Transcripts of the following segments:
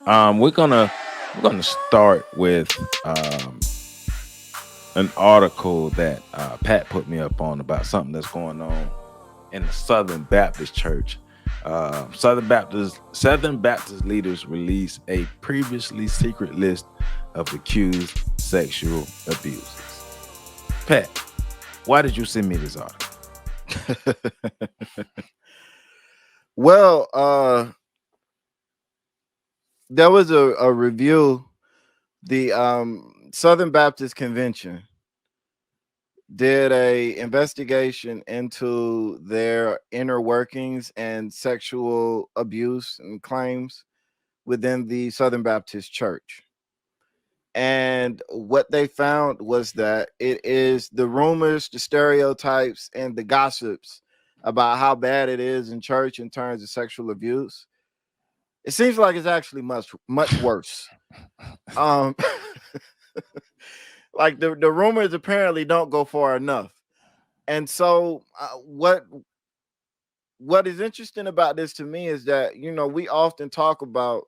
We're gonna start with um, an article that Pat put me up on about something that's going on in the Southern Baptist Church. Southern Baptist leaders release a previously secret list of accused sexual abuses. Pat, why did you send me this article? Well, there was a review. The Southern Baptist Convention did a investigation into their inner workings and sexual abuse and claims within the Southern Baptist Church. And what they found was that it is the rumors, the stereotypes, and the gossips about how bad it is in church in terms of sexual abuse. It seems like it's actually much worse. Um, like the rumors apparently don't go far enough. And so, what is interesting about this to me is that we often talk about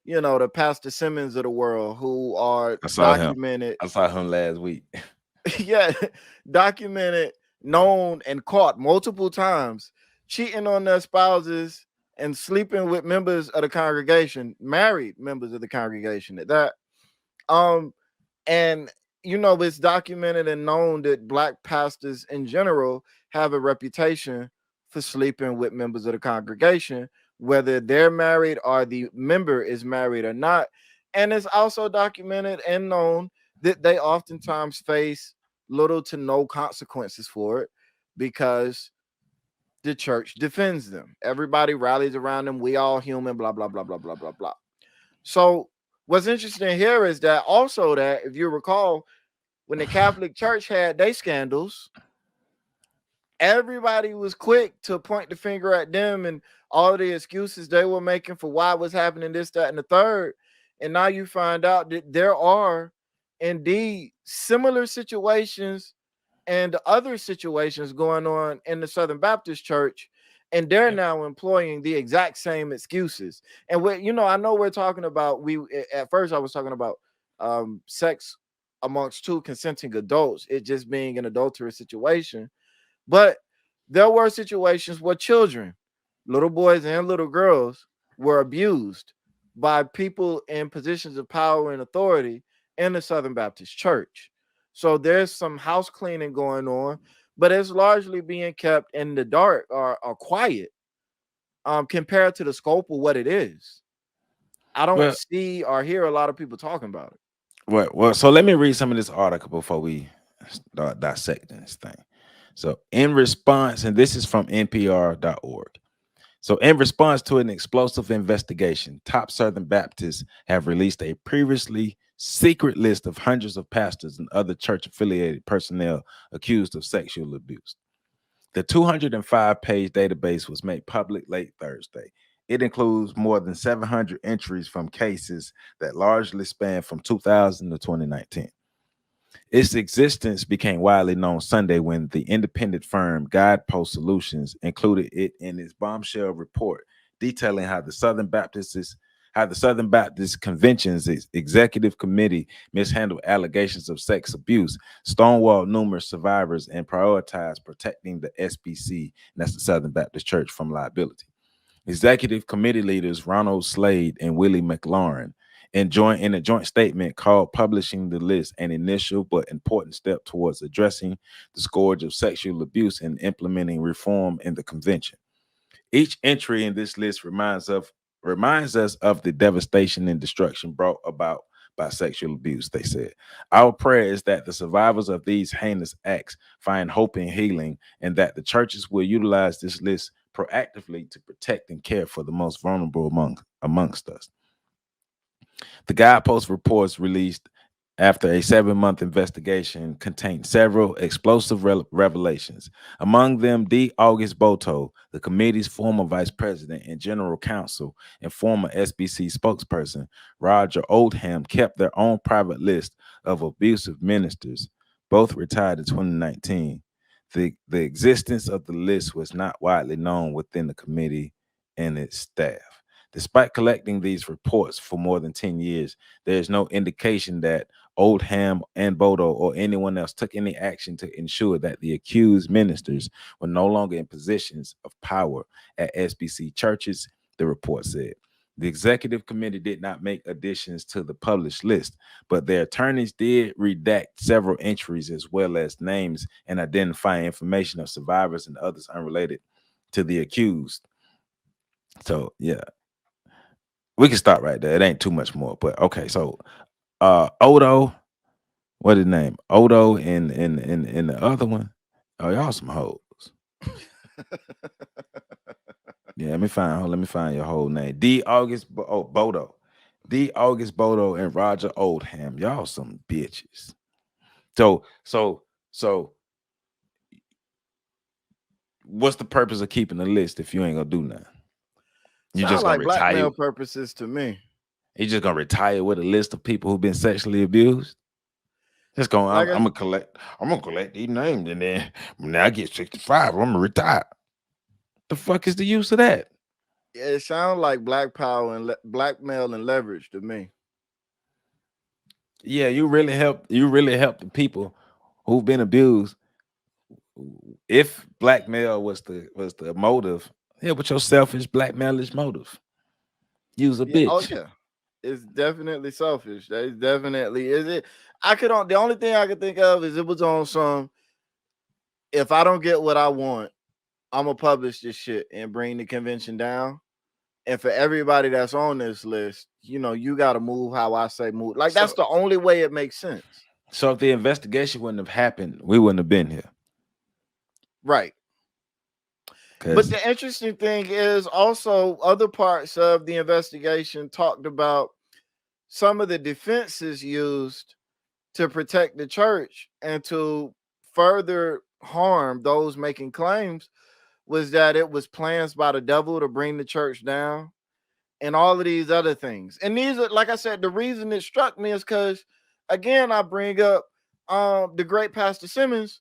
the Pastor Simmons of the world who are I saw him. documented, I saw him last week. yeah, documented, known, and caught multiple times cheating on their spouses and sleeping with members of the congregation, married members of the congregation at that. Um, and it's documented and known that black pastors in general have a reputation for sleeping with members of the congregation, whether they're married or the member is married or not. And it's also documented and known that they oftentimes face little to no consequences for it because the church defends them. Everybody rallies around them. We all human, blah, blah, blah, blah, blah, blah, blah. So what's interesting here is that also that if you recall, when the Catholic Church had their scandals, everybody was quick to point the finger at them and all the excuses they were making for why was happening, this, that, and the third. And now you find out that there are indeed similar situations and other situations going on in the Southern Baptist Church, and they're Yep. now employing the exact same excuses. And I know we're talking about at first I was talking about sex amongst two consenting adults, it just being an adulterous situation, but there were situations where children, little boys and little girls, were abused by people in positions of power and authority in the Southern Baptist Church. So there's some house cleaning going on, but it's largely being kept in the dark or quiet compared to the scope of what it is. I don't Well, see or hear a lot of people talking about it. so let me read some of this article before we start dissecting this thing. So, in response, and this is from NPR.org. So, in response to an explosive investigation, top Southern Baptists have released a previously secret list of hundreds of pastors and other church affiliated personnel accused of sexual abuse. The 205-page database was made public late Thursday. It includes more than 700 entries from cases that largely span from 2000 to 2019. Its existence became widely known Sunday when the independent firm Guidepost Solutions included it in its bombshell report detailing how the Southern Baptist Convention's executive committee mishandled allegations of sex abuse, stonewalled numerous survivors, and prioritized protecting the SBC, and that's the Southern Baptist Church, from liability. Executive committee leaders Ronald Slade and Willie McLaurin in a joint statement called publishing the list an initial but important step towards addressing the scourge of sexual abuse and implementing reform in the convention. Each entry in this list reminds us of the devastation and destruction brought about by sexual abuse, they said. Our prayer is that the survivors of these heinous acts find hope and healing, and that the churches will utilize this list proactively to protect and care for the most vulnerable amongst us. The Guidepost reports released after a 7-month investigation contained several explosive revelations. Among them, D. August Boto, the committee's former vice president and general counsel, and former SBC spokesperson, Roger Oldham, kept their own private list of abusive ministers, both retired in 2019. The existence of the list was not widely known within the committee and its staff. Despite collecting these reports for more than 10 years, there is no indication that Oldham and Bodo or anyone else took any action to ensure that the accused ministers were no longer in positions of power at SBC churches, the report said. The executive committee did not make additions to the published list, but their attorneys did redact several entries as well as names and identifying information of survivors and others unrelated to the accused. So yeah, we can stop right there. It ain't too much more, but okay. So Odo, what his name? Odo and the other one. Oh, y'all some hoes. Yeah, let me find your whole name. D. August Bodo. D. August Bodo and Roger Oldham. Y'all some bitches. So what's the purpose of keeping the list if you ain't gonna do nothing? You Sound just gonna like retire? blackmail purposes to me. You just gonna retire with a list of people who've been sexually abused? Just going, Like I, I'm gonna collect these names, and then when I get 65, I'm gonna retire. The fuck is the use of that? it sounds like black power and blackmail and leverage to me. Yeah, you really help the people who've been abused. If blackmail was the motive, yeah, but your selfish blackmailish motive. Use a Yeah. Oh bitch. yeah. It's definitely selfish. That is definitely is it. I could on the only thing I could think of is it was on some. If I don't get what I want, I'm gonna publish this shit and bring the convention down. And for everybody that's on this list, you got to move how I say move. Like that's So the only way it makes sense. so if the investigation wouldn't have happened, we wouldn't have been here. Right. But Cause the interesting thing is also other parts of the investigation talked about some of the defenses used to protect the church and to further harm those making claims was that it was plans by the devil to bring the church down and all of these other things. And these are, like I said, the reason it struck me is because, again, I bring up the great Pastor Simmons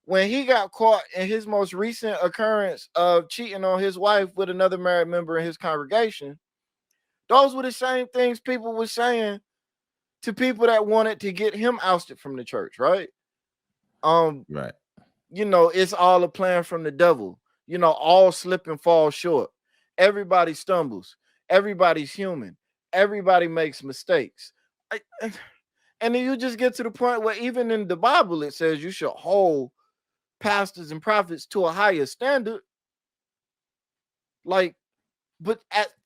when he got caught in his most recent occurrence of cheating on his wife with another married member in his congregation. Those were the same things people were saying to people that wanted to get him ousted from the church, right? Um, right. it's all a plan from the devil. All slip and fall short. Everybody stumbles. Everybody's human. Everybody makes mistakes. And then you just get to the point where even in the Bible it says you should hold pastors and prophets to a higher standard. Like, but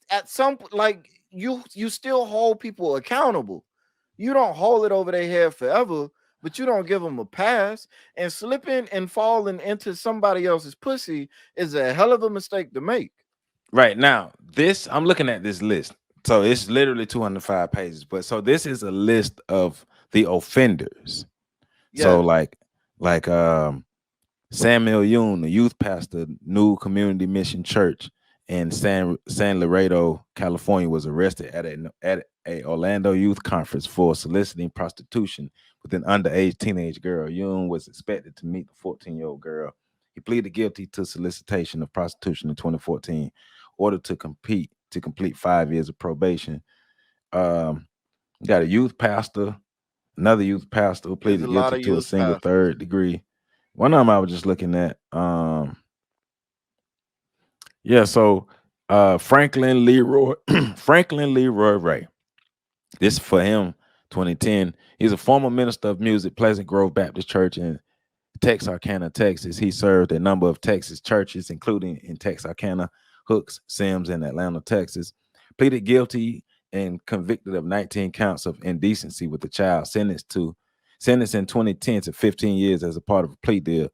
at some like you still hold people accountable. You don't hold it over their head forever, but you don't give them a pass. And slipping and falling into somebody else's pussy is a hell of a mistake to make. Right now, this I'm looking at this list. So it's literally 205 pages. But so this is a list of the offenders. So Yes, like Samuel Yoon, the youth pastor, New Community Mission Church in San Laredo, California, was arrested at a Orlando youth conference for soliciting prostitution with an underage teenage girl. Yoon was expected to meet the 14-year-old girl. He pleaded guilty to solicitation of prostitution in 2014, ordered to complete 5 years of probation. Um, got a youth pastor, another youth pastor who there's a pleaded lot guilty of to a youth single pastors. third degree. One of them I was just looking at. Yeah, so Franklin Leroy Franklin Leroy Ray. This for him, 2010. He's a former minister of music, Pleasant Grove Baptist Church in Texarkana, Texas. He served a number of Texas churches, including in Texarkana, Hooks, Sims, and Atlanta, Texas. Pleaded guilty and convicted of 19 counts of indecency with a child, sentenced in 2010 to 15 years as a part of a plea deal.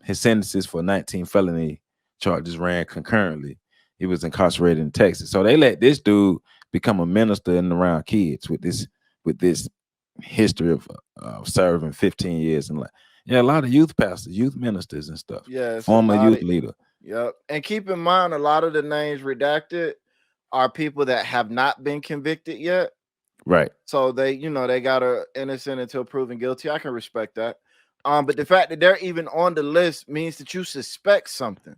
His sentences for 19 felony charges ran concurrently. He was incarcerated in Texas. So they let this dude become a minister and around kids with this history of serving 15 years and like yeah, a lot of youth pastors, youth ministers and stuff. Yeah, it's a Former lot youth of leader. yep. And keep in mind, a lot of the names redacted are people that have not been convicted yet. Right. So they got a innocent until proven guilty. I can respect that. But the fact that they're even on the list means that you suspect something.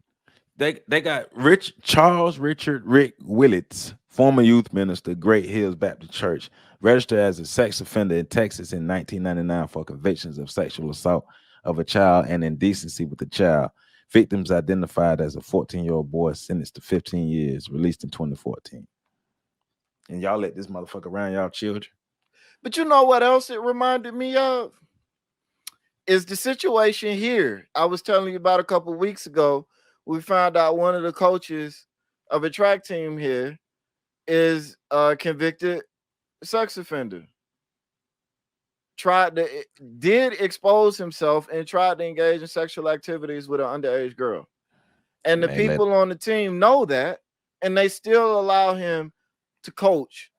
They got Rich Charles Richard Rick Willits, former youth minister, Great Hills Baptist Church, registered as a sex offender in Texas in 1999 for convictions of sexual assault of a child and indecency with a child. Victims identified as a 14-year-old boy sentenced to 15 years, released in 2014. And y'all let this motherfucker around y'all children. But you know what else it reminded me of? Is the situation here I was telling you about a couple weeks ago. We found out one of the coaches of a track team here is a convicted sex offender. Tried to did expose himself and tried to engage in sexual activities with an underage girl. And And the they let people on the team know that, and they still allow him to coach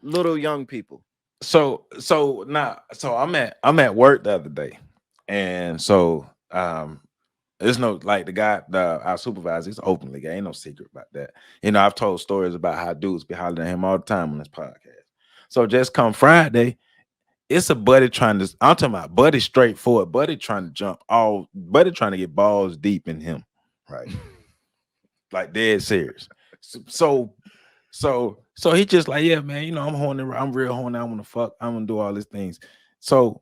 little young people. so I'm at work the other day, and so there's no like the guy, our supervisor, he's openly gay. Ain't no secret about that. I've told stories about how dudes be hollering at him all the time on this podcast. So just come Friday, it's a buddy trying to. I'm talking about buddy straightforward. Buddy trying to jump all. Buddy trying to get balls deep in him, right? Like dead serious. So he just like, yeah, man. I'm horny. I'm real horny. I want to fuck. I'm gonna do all these things. So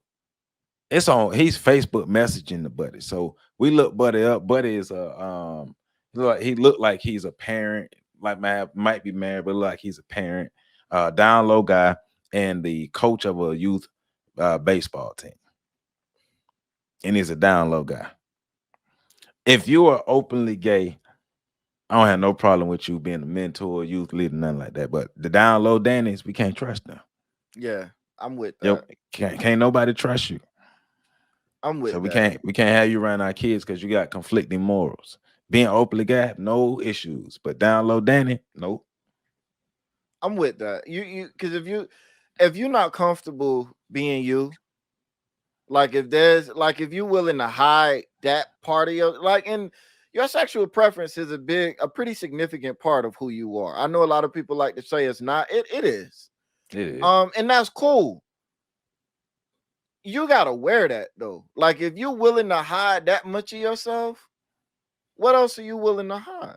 it's on. He's Facebook messaging the buddy. So we look buddy up. Buddy is he looked like he's a parent. Like might be married, but look like he's a parent. Down low guy and the coach of a youth baseball team, and he's a down low guy. If you are openly gay, I don't have no problem with you being a mentor, youth leader, nothing like that. But the down low Dannies, we can't trust them. Yeah, I'm with Yo, that. can't nobody trust you. I'm So with we that. can't have you around our kids because you got conflicting morals. Being openly gay, no issues. But down low Danny, nope. I'm with that. You because if you're not comfortable being you, like if you're willing to hide that part of your like and your sexual preference is a pretty significant part of who you are. I know a lot of people like to say it's not. It is. It is. And that's cool. You gotta wear that though. Like if you're willing to hide that much of yourself, what else are you willing to hide?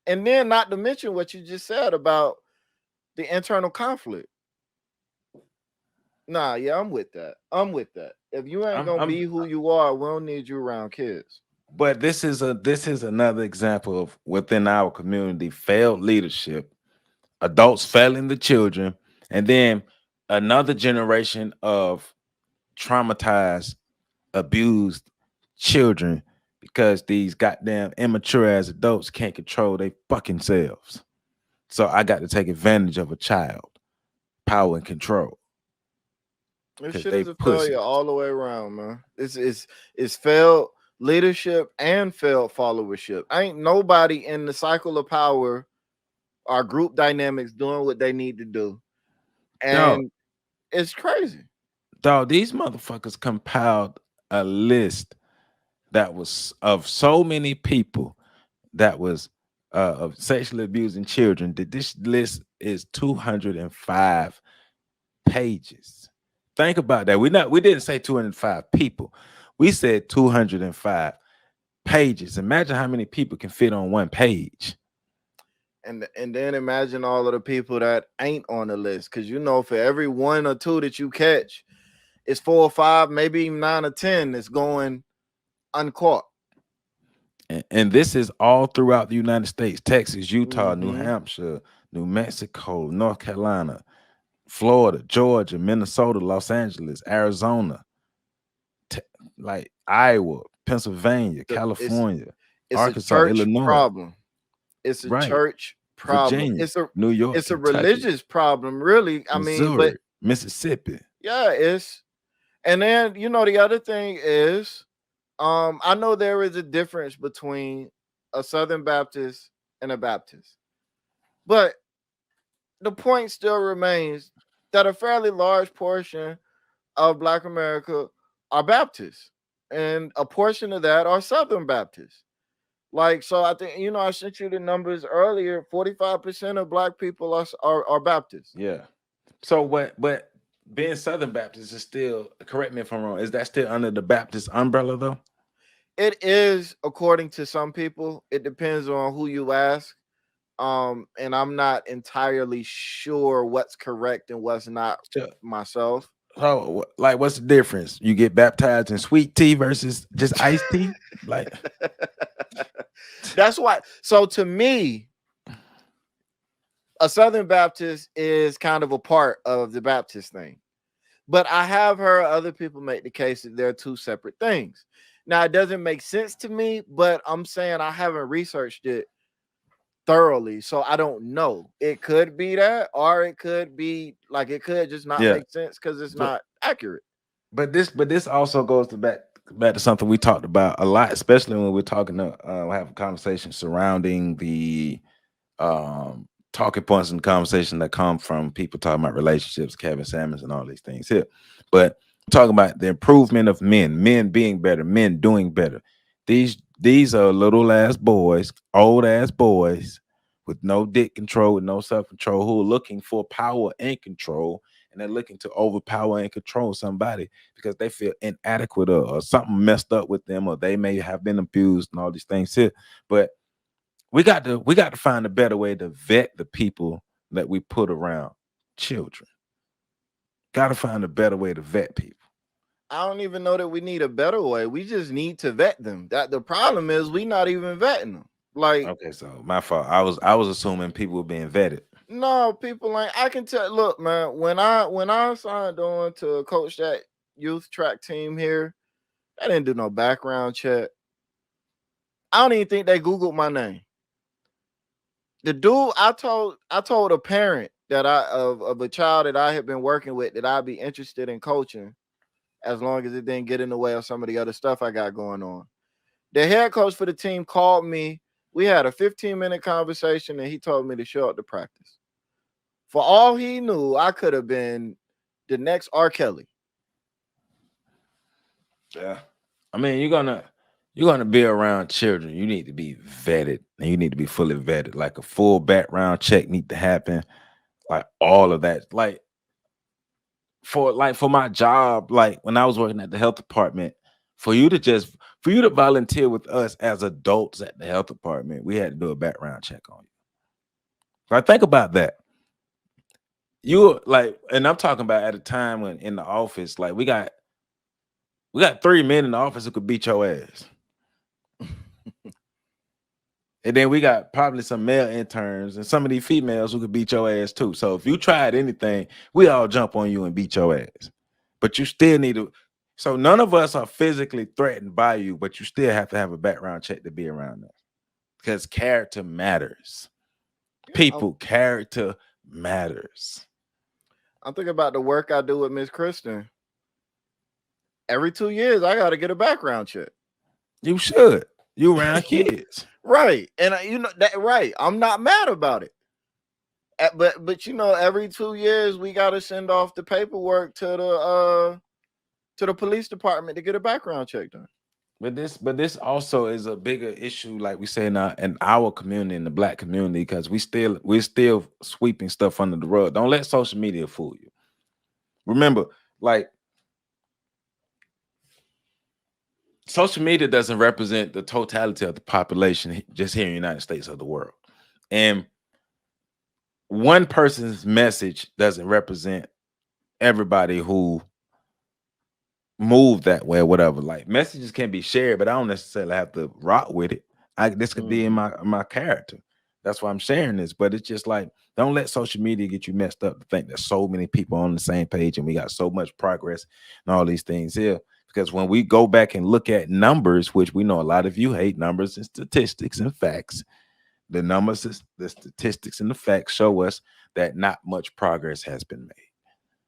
And then not to mention what you just said about the internal conflict. Nah, yeah, I'm with that. I'm with that. If you ain't gonna I'm be who you are, we don't need you around kids. but this is another example of within our community failed leadership, adults failing the children, and then another generation of traumatized, abused children because these goddamn immature as adults can't control their fucking selves. So I got to take advantage of a child, power and control, This because shit they is a failure pussies. all the way around, man. It's failed leadership and failed followership. Ain't nobody in the cycle of power or group dynamics doing what they need to do. Dog, And it's crazy. dog, these motherfuckers compiled a list that was of so many people that was of sexually abusing children that this list is 205 pages. Think about that. We didn't say 205 people. We said 205 pages. Imagine how many people can fit on one page. And then imagine all of the people that ain't on the list. Cause for every one or two that you catch, it's 4 or 5, maybe even 9 or 10 that's going uncaught. And this is all throughout the United States: Texas, Utah, New Mm-hmm. Hampshire, New Mexico, North Carolina, Florida, Georgia, Minnesota, Los Angeles, Arizona, te- like Iowa, Pennsylvania, It's California, it's a Arkansas, church Illinois, problem. It's a right? church problem. Virginia, It's a New York, it's a Kentucky, religious problem, really. I mean, but Missouri, Mississippi. yeah, it's and then the other thing is, I know there is a difference between a Southern Baptist and a Baptist, but the point still remains that a fairly large portion of Black America are Baptists, and a portion of that are Southern Baptists. Like, so I think I sent you the numbers earlier. 45% of Black people are Baptists. Yeah. So what? But being Southern Baptist is still, correct me if I'm wrong, is that still under the Baptist umbrella though? It is according to some people. It depends on who you ask. And I'm not entirely sure what's correct and what's not So, myself. like, what's the difference? You get baptized in sweet tea versus just iced tea? Like, That's why. So to me, a Southern Baptist is kind of a part of the Baptist thing. But I have heard other people make the case that they're two separate things. Now it doesn't make sense to me, but I'm saying I haven't researched it thoroughly, so I don't know. It could be that, or it could be like it could just not yeah, make sense because it's but not accurate. this also goes to back to something we talked about a lot, especially when we're talking to have a conversation surrounding the talking points in the conversation that come from people talking about relationships, Kevin Samuels, and all these things here. But talking about the improvement of men being better, men doing better. These are little ass boys, old ass boys with no dick control, with no self control, who are looking for power and control, and they're looking to overpower and control somebody because they feel inadequate, or something messed up with them, or they may have been abused and all these things here. But we got to find a better way to vet the people that we put around children. Got to find a better way to vet people. I don't even know that we need a better way. We just need to vet them. That the problem is we not even vetting them. Like, Okay, so my fault. I was assuming people were being vetted. no, people ain't. I can tell. Look, man, when I signed on to coach that youth track team here, I didn't do no background check. I don't even think they Googled my name. The dude I told a parent that of a child that I had been working with that I'd be interested in coaching as long as it didn't get in the way of some of the other stuff I got going on. The head coach for the team called me. We had a 15-minute conversation and he told me to show up to practice. For all he knew, I could have been the next R. Kelly. Yeah. I mean, you're gonna be around children. You need to be vetted, and you need to be fully vetted. Like a full background check need to happen. Like all of that. For my job, like when I was working at the health department, for you to volunteer with us as adults at the health department, we had to do a background check on you. Like think about that. You like, and I'm talking about at a time when in the office, like we got 3 men in the office who could beat your ass. And then we got probably some male interns and some of these females who could beat your ass too. So if you tried anything, we all jump on you and beat your ass. But you still need to. So none of us are physically threatened by you, but you still have to have a background check to be around us because character matters. Yeah, People, character matters. I'm thinking about the work I do with Miss Kristen. Every 2 years, I got to get a background check. You should. You around kids. Right, and you know that right. I'm not mad about it. But you know, every 2 years we got to send off the paperwork to the police department to get a background check done. But this also is a bigger issue, like we say in our community, in the black community, because we're still sweeping stuff under the rug. Don't let social media fool you. Remember, like social media doesn't represent the totality of the population just here in the United States of the world. And one person's message doesn't represent everybody who move that way or whatever. Like messages can be shared, but I don't necessarily have to rock with it. This could be in Mhm. my character. That's why I'm sharing this. But it's just like don't let social media get you messed up to think there's so many people on the same page and we got so much progress and all these things here. Because when we go back and look at numbers, which we know a lot of you hate numbers and statistics and facts, the statistics and the facts show us that not much progress has been made.